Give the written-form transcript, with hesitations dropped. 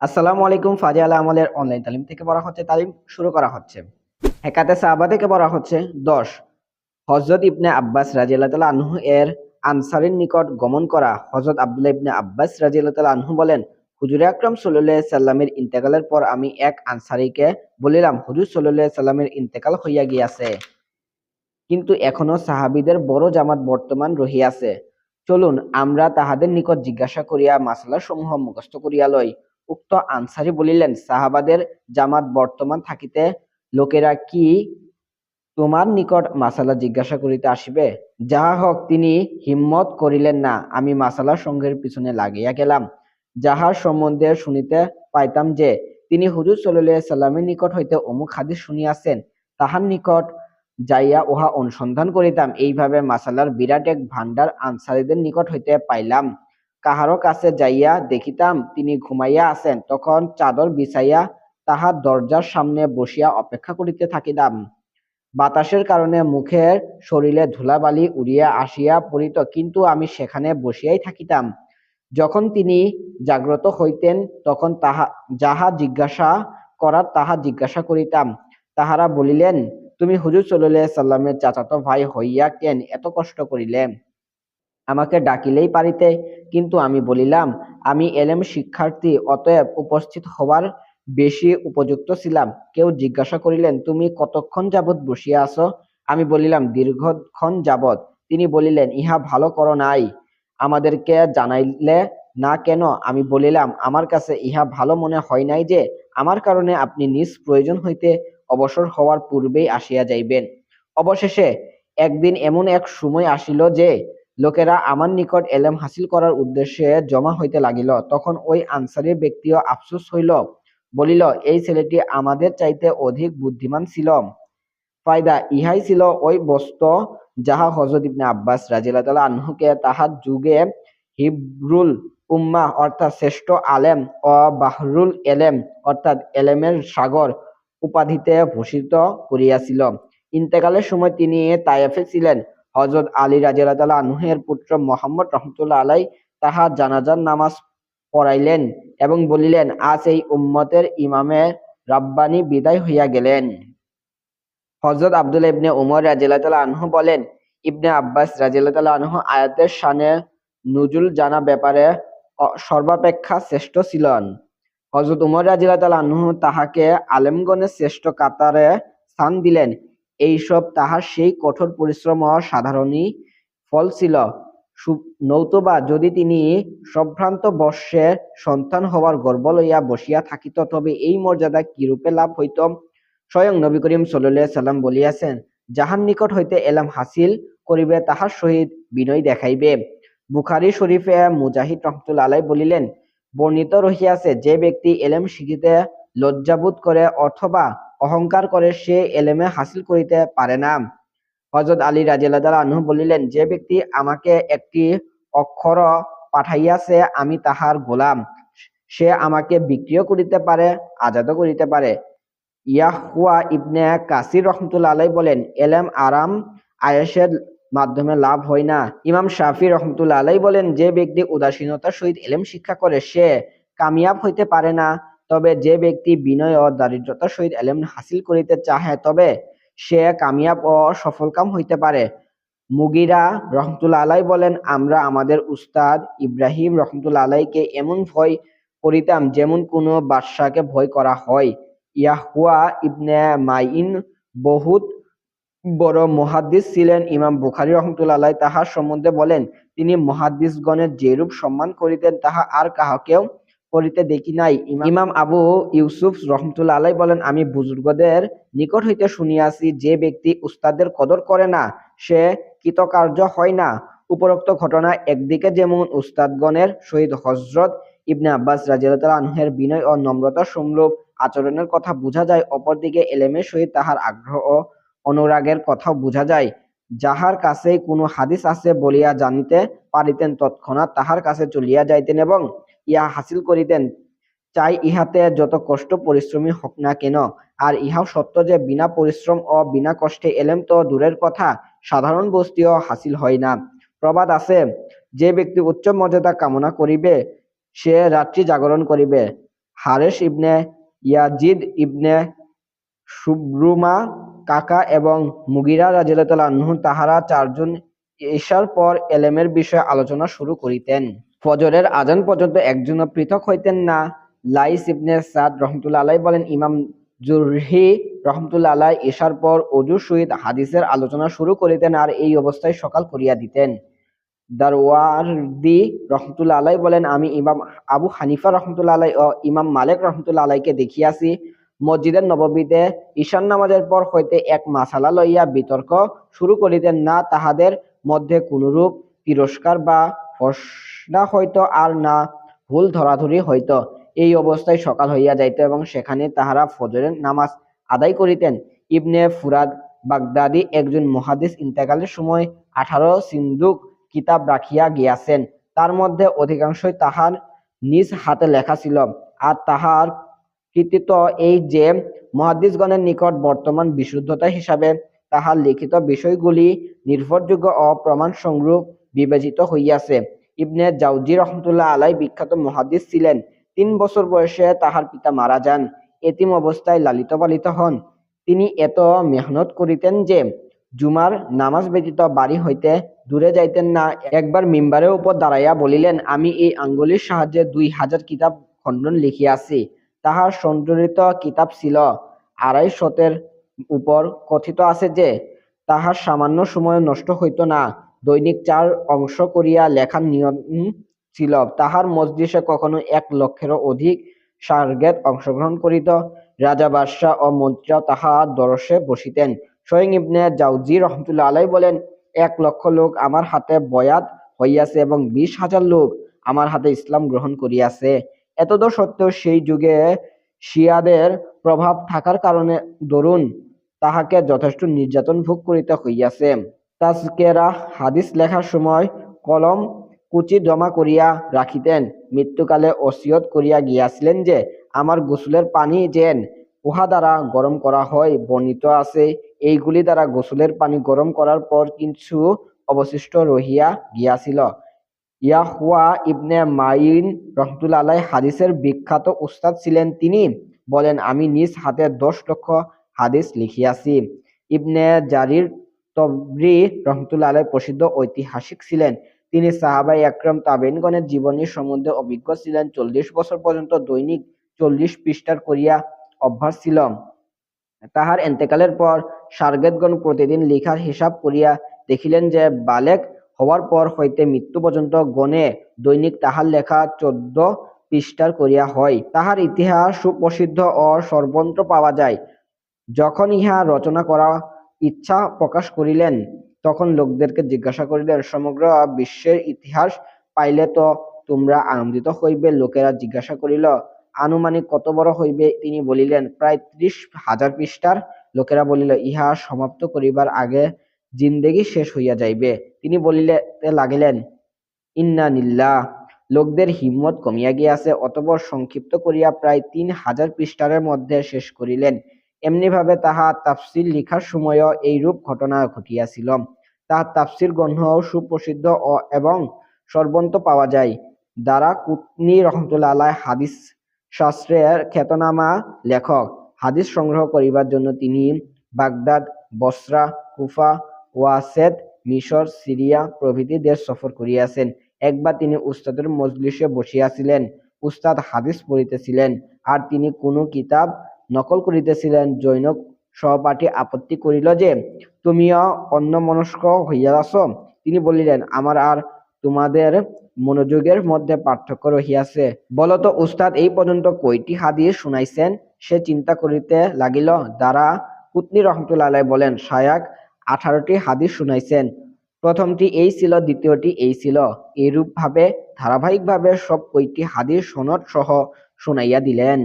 আসসালামু আলাইকুম। ফাজি আলা আমলের অনলাইন তালিম থেকে বলা হচ্ছে, তালিম শুরু করা হচ্ছে। হেকাতে সাহাবা থেকে বলা হচ্ছে ১০। হযরত ইবনে আব্বাস রাদিয়াল্লাহু তাআলা আনহু এর আনসারীর নিকট গমন করা। হযরত আব্দুল্লাহ ইবনে আব্বাস রাদিয়াল্লাহু তাআলা আনহু বলেন, হুজুর আকরাম সাল্লাল্লাহু আলাইহি সাল্লামের ইন্তেকালের পর আমি এক আনসারীকে বলিলাম, হুজুর সাল্লাল্লাহু আলাইহি সাল্লামের ইন্তেকাল হইয়া গিয়াছে, কিন্তু এখনো সাহাবীদের বড় জামাত বর্তমান রহিয়াছে। চলুন আমরা তাহাদের নিকট জিজ্ঞাসা করিয়া মাসআলাসমূহ মুখস্থ করিয়া লই। উক্ত আনসারী বলিলেন, সাহাবাদের জামাত বর্তমান থাকিতে লোকেরা কি তোমার নিকট মাসালা জিজ্ঞাসা করিতে আসিবে? যাহা হোক, তিনি হিম্মত করিলেন না। আমি মাসালা সঙ্গের পিছনে লাগিয়া গেলাম। যাহার সম্বন্ধে শুনিতে পাইতাম যে তিনি হুজুর সাল্লাল্লাহু আলাইহি সাল্লামের নিকট হইতে অমুক হাদিস শুনিয়াছেন, তাহার নিকট যাইয়া উহা অনুসন্ধান করিতাম। এইভাবে মাসালার বিরাট এক ভাণ্ডার আনসারীদের নিকট হইতে পাইলাম। কাহারো কাছে যাইয়া দেখিতাম তিনি ঘুমাইয়া আছেন, তখন চাদর বিছাইয়া তাহার দরজার সামনে বসিয়া অপেক্ষা করিতে থাকিতাম। বাতাসের কারণে মুখের শরীরে ধুলাবালি উড়িয়া আসিয়া পড়িত, কিন্তু আমি সেখানে বসিয়াই থাকিতাম। যখন তিনি জাগ্রত হইতেন, তখন যাহা জিজ্ঞাসা করার তাহা জিজ্ঞাসা করিতাম। তাহারা বলিলেন, তুমি হুজুর সাল্লাল্লাহু আলাইহি সাল্লামের চাচাতো ভাই হইয়া কেন এত কষ্ট করিলে? আমাকে ডাকিলেই পারিতে। কিন্তু আমি বলিলাম, আমি এলেম শিক্ষার্থী, অতএব উপস্থিত হওয়ার বেশি উপযুক্ত ছিলাম। কেউ জিজ্ঞাসা করিলেন, তুমি কতক্ষণ যাবৎ বসিয়া আছো? আমি বলিলাম, দীর্ঘক্ষণ যাবৎ। তিনি বলিলেন, ইহা ভালো করো নাই, আমাদেরকে জানাইলে না কেন? আমি বলিলাম, আমার কাছে ইহা ভালো মনে হয় নাই যে আমার কারণে আপনি নিজ প্রয়োজন হইতে অবসর হওয়ার পূর্বেই আসিয়া যাইবেন। অবশেষে একদিন এমন এক সময় আসিল যে লোকেরা আমার নিকট এলেম হাসিল করার উদ্দেশ্যে জমা হইতে লাগিল। তখন ওই আনসারী ব্যক্তিও আফসোস হইল, বলিল, এই ছেলেটি আমাদের চাইতে অধিক বুদ্ধিমান ছিল। ফায়দা ইহাই ছিল ওই বস্তু যাহা হযরত ইবনে আব্বাস রাদিয়াল্লাহু তাআলা আনহুকে তাহার যুগে হিব্রুল উম্মাহ অর্থাৎ শ্রেষ্ঠ আলেম ও বাহরুল এলেম অর্থাৎ এলেমের সাগর উপাধিতে ভূষিত করিয়াছিল। ইন্তেকালের সময় তিনি তায়েফে ছিলেন। হযরত আলী রাদিয়াল্লাহু তাআলা আনহু এর পুত্র মুহাম্মদ রাহমাতুল্লাহ আলাইহি তাহার জানাজার নামাজ পড়াইলেন এবং বলিলেন, আজ এই উম্মতের ইমামে রাব্বানী বিদায় হইয়া গেলেন। হযরত আব্দুল্লাহ ইবনে উমর রাদিয়াল্লাহু তাআলা আনহু বলেন, ইবনে আব্বাস রাদিয়াল্লাহু তাআলা আনহু আয়াতের শানে নুজুল জানা ব্যাপারে সর্বাপেক্ষা শ্রেষ্ঠ ছিলেন। হযরত উমর রাদিয়াল্লাহু তাআলা আনহু তাহাকে আলেমগণের শ্রেষ্ঠ কাতারে স্থান দিলেন। এইসব তাহার সেই কঠোর পরিশ্রম ও সাধনারই ফল ছিল। নতুবা যদি তিনি সম্ভ্রান্ত বর্ষে সন্তান হওয়ার গর্ব লইয়া বসিয়া থাকিত, তবে এই মর্যাদা কিরূপে লাভ হইত? স্বয়ং নবী করিম সাল্লাল্লাহু আলাইহি সাল্লাম বলিয়াছেন, যাহার নিকট হইতে এলাম হাসিল করিবে তাহার সহিত বিনয় দেখাইবে। বুখারী শরীফে মুজাহিদ রাহমাতুল্লাহ আলাইহি বলিলেন, বর্ণিত রহিয়াছে, যে ব্যক্তি এলেম শিখিতে লজ্জাবোধ করে অথবা অহংকার করে, সে এলেমে হাসিল করিতে পারে না। হযরত আলী রাদিয়াল্লাহু তাআলা আনহু বলিলেন, যে ব্যক্তি আমাকে একটি অক্ষর পাঠাইয়াছে, আমি তাহার গোলাম। সে আমাকে বিক্রিও করিতে পারে, আজাদও করিতে পারে। ইয়াহওয়া ইবনে কাসির রহমতুল্লাহ আলাইহি বলেন, এলেম আরাম আয়েশের মাধ্যমে লাভ হয় না। ইমাম শাফি রহমতুল্লাহ আলাইহি বলেন, যে ব্যক্তি উদাসীনতার সহিত এলেম শিক্ষা করে, সে কামিয়াব হইতে পারে না। তবে যে ব্যক্তি বিনয় ও দারিদ্রতার সহিত এলেম হাসিল করিতে চাহে, তবে সে কামিয়াব ও সফলকাম হইতে পারে। মুগীরা রহমতুল্লাহ আলাইহি বলেন, আমরা আমাদের উস্তাদ ইব্রাহিম রহমতুল্লাহ আলাইহিকে এমন ভয় করিতাম যেমন কোনো বাদশাকে ভয় করা হয়। ইয়াহওয়া ইবনে মাইন বহুত বড় মুহাদ্দিস ছিলেন। ইমাম বুখারী রাহমাতুল্লাহ আলাইহি তাহার সম্বন্ধে বলেন, তিনি মুহাদ্দিসগণের যেরূপ সম্মান করিতেন, তাহা আর কাহাকেও করিতে দেখি নাই। ইমাম আবু ইউসুফ রাহমাতুল্লাহ আলাইহি বলেন, আমি বুজুর্গদের নিকট হইতে শুনিয়াছি, যে ব্যক্তি উস্তাদের কদর করে না, সে কৃতকার্য হয় না। উপরোক্ত ঘটনা একদিকে যেমন উস্তাদগণের সহিত হযরত ইবনে আব্বাস রাদিয়াল্লাহু তাআলা আনহুর বিনয় ও নম্রতা সমরূপ আচরণের কথা বুঝা যায়, অপরদিকে এলেমের সহিত তাহার আগ্রহ ও অনুরাগের কথাও বুঝা যায়। যাহার কাছেই কোনো হাদিস আছে বলিয়া জানিতে পারিতেন, তৎক্ষণাৎ তাহার কাছে চলিয়া যাইতেন এবং ইহা হাসিল করিতেন, চাই ইহাতে যত কষ্ট পরিশ্রমী হোক না কেন। আর ইহাও সত্য যে বিনা পরিশ্রম ও বিনা কষ্টে এলেম তো দূরের কথা, সাধারণ বস্তুও হাসিল হয় না। প্রবাদ আছে, যে ব্যক্তি উচ্চ মর্যাদা কামনা করিবে, সে রাত্রি জাগরণ করিবে। হারেস ইবনে ইয়াজিদ ইবনে শুব্রুমা কাকা এবং মুগিরা রাদিয়াল্লাহু আনহু তাহারা চারজন ঈশার পর এলেমের বিষয়ে আলোচনা শুরু করিতেন। ফজরের আজান পর্যন্ত একজনও পৃথক হইতেন না। লাইস ইবনে সাদ রহমতুল্লাহ আলাইহি বলেন, ইমাম জুরহি রহমতুল্লাহ আলাইহি ঈশার পর অজুর সহিত হাদিসের আলোচনা শুরু করিতেন আর এই অবস্থায় সকাল করিয়া দিতেন। দারওয়ার্দি রহমতুল্লাহ আলাইহি বলেন, আমি ইমাম আবু হানিফা রহমতুল্লাহ আলাইহি ও ইমাম মালিক রহমতুল্লাহ আলাইহিকে দেখিয়াছি মসজিদে নববীতে ঈশান নামাজের পর হইতে এক মাসালা লইয়া বিতর্ক শুরু করিতেন না তাহাদের মধ্যে কোনরূপ তিরস্কার বা ফসলা হইত আর না ভুল ধরাধরি হইত। এই অবস্থায় সকাল হইয়া যাইত এবং সেখানে তাহারা ফজরের নামাজ আদায় করিতেন। ইবনে ফুরাদ বাগদাদি একজন মুহাদ্দিস ইন্তেকালের সময় 18 সিন্দুক কিতাব রাখিয়া গিয়াছেন, তার মধ্যে অধিকাংশই তাহার নিজ হাতে লেখা ছিল। আর তাহার কৃতিত্ব এই যে মুহাদ্দিসগণের নিকট বর্তমান বিশুদ্ধতা হিসাবে তাহার লিখিত বিষয়গুলি নির্ভরযোগ্য ও প্রমাণ সংগ্রহ বিবেচিত হইয়াছে। ইবনে জাউজি রহমতুল্লাহ আলাইহি বিখ্যাত মুহাদ্দিস ছিলেন। 3 বছর বয়সে তাহার পিতা মারা যান। এতিম অবস্থায় লালিত পালিত হন। তিনি এত মেহনত করিতেন যে জুমার নামাজ ব্যতীত বাড়ি হইতে দূরে যাইতেন না। একবার মিম্বারের উপর দাঁড়াইয়া বলিলেন, আমি এই আঙ্গুলির সাহায্যে 2000 কিতাব খণ্ডন লিখিয়াছি। তাহার সঞ্চরিত কিতাব ছিল 250 উপর। কথিত আছে যে তাহার সামান্য সময় নষ্ট হইত না। দৈনিক 4 অংশ করিয়া লেখার নিয়ম ছিল। তাহার মজলিসে কখনো 1 লক্ষেরও অধিক শাগির্দ অংশগ্রহণ করিত। রাজা, বাদশাহ ও মন্ত্রীরাও তাহার দরসে বসিতেন। স্বয়ং ইবনে জাউজি রহমতুল্লাহ আলাইহি বলেন, 1 লক্ষ লোক আমার হাতে বয়াত হইয়াছে এবং 20,000 লোক আমার হাতে ইসলাম গ্রহণ করিয়াছে। এতদ সত্ত্বেও সেই যুগে শিয়াদের প্রভাব থাকার কারণে দরুন তাহাকে যথেষ্ট নির্যাতন ভোগ করিতে হইয়াছে। তাজকেরা হাদিস লেখার সময় কলম কুচি জমা করিয়া রাখিতেন। মৃত্যুকালে ওসিয়ত করিয়া গিয়াছিলেন যে আমার গোসলের পানি যেন উহা দ্বারা গরম করা হয়। বর্ণিত আছে, এইগুলি দ্বারা গোসলের পানি গরম করার পর কিছু অবশিষ্ট রহিয়া গিয়াছিল। ইয়াহওয়া ইবনে মাইন রহমতুল্লাহ আলাইহি হাদিসের বিখ্যাত উস্তাদ ছিলেন। তিনি বলেন, আমি নিজ হাতে 10 লক্ষ হাদিস লিখিয়াছি। ইবনে জারির তবরি রহমতুল্লাহ আলাইহি প্রসিদ্ধ ঐতিহাসিক ছিলেন। তিনি সাহাবায়ে একরাম তাবেঈনগণের জীবনী সম্বন্ধে অভিজ্ঞ ছিলেন। 40 বছর পর্যন্ত দৈনিক 40 পৃষ্ঠার করিয়া অভ্যাস ছিল। তাহার ইন্তেকালের পর শাগির্দগণ প্রতিদিন লিখার হিসাব করিয়া দেখিলেন যে বালেগ হওয়ার পর হইতে মৃত্যু পর্যন্ত গণে দৈনিক তাহার লেখা 14 পৃষ্ঠার করিয়া হয়। তাহার ইতিহাস সুপ্রসিদ্ধ ও সর্বত্র পাওয়া যায়। যখন ইহা রচনা করার ইচ্ছা প্রকাশ করিলেন, তখন লোকদেরকে জিজ্ঞাসা করিলেন, সমগ্র বিশ্বের ইতিহাস পাইলে তো তোমরা আনন্দিত হইবে। লোকেরা জিজ্ঞাসা করিল, আনুমানিক কত বড় হইবে? তিনি বলিলেন, প্রায় 30,000 পৃষ্ঠার। লোকেরা বলিল, ইহা সমাপ্ত করিবার আগে জিন্দেগি শেষ হইয়া যাইবে। তিনি বলিতে লাগিলেন, ইন্না লিল্লাহ। লোকদের হিম্মত কমিয়া গিয়াছে। অতঃপর সংক্ষিপ্ত করিয়া প্রায় 3,000 পৃষ্ঠার মধ্যে শেষ করিলেন। এমনিভাবে তাহার তাফসীর লিখার সময়ও এইরূপ ঘটনা ঘটিয়াছিল। তাহার তাফসীর গ্রন্থ সুপ্রসিদ্ধ এবং সর্বত্র পাওয়া যায়। দারাকুতনী রহমতুল্লাহ আলাইহি হাদিস শাস্ত্রের খ্যাতনামা লেখক। হাদিস সংগ্রহ করিবার জন্য তিনি বাগদাদ, বসরা, কুফা, ওয়াসেত, মিশর, সিরিয়া প্রভৃতি দেশ সফর করিয়াছেন। একবার তিনি উস্তাদের মজলিসে বসিয়াছিলেন। উস্তাদ হাদিস পড়িতেছিলেন আর তিনি কোনো কিতাব নকল করিতেছিলেন। জনৈক সহপাঠী আপত্তি করিল যে, তুমিও অন্যমনস্ক হইয়াছ। তিনি বলিলেন, আমার আর তোমাদের মনোযোগের মধ্যে পার্থক্য রহিয়াছে। বলো তো উস্তাদ এই পর্যন্ত কয়টি হাদিস শুনাইছেন? সে চিন্তা করিতে লাগিল। দারাকুতনী রহমতুল্লাহ আলাইহি বলেন, শায়খ 18টি হাদিস শুনাইছেন। প্রথমটি এই ছিল, দ্বিতীয়টি এই ছিল। এইরূপভাবে ধারাবাহিকভাবে সব কয়টি হাদিস সনদ সহ শুনাইয়া দিলেন।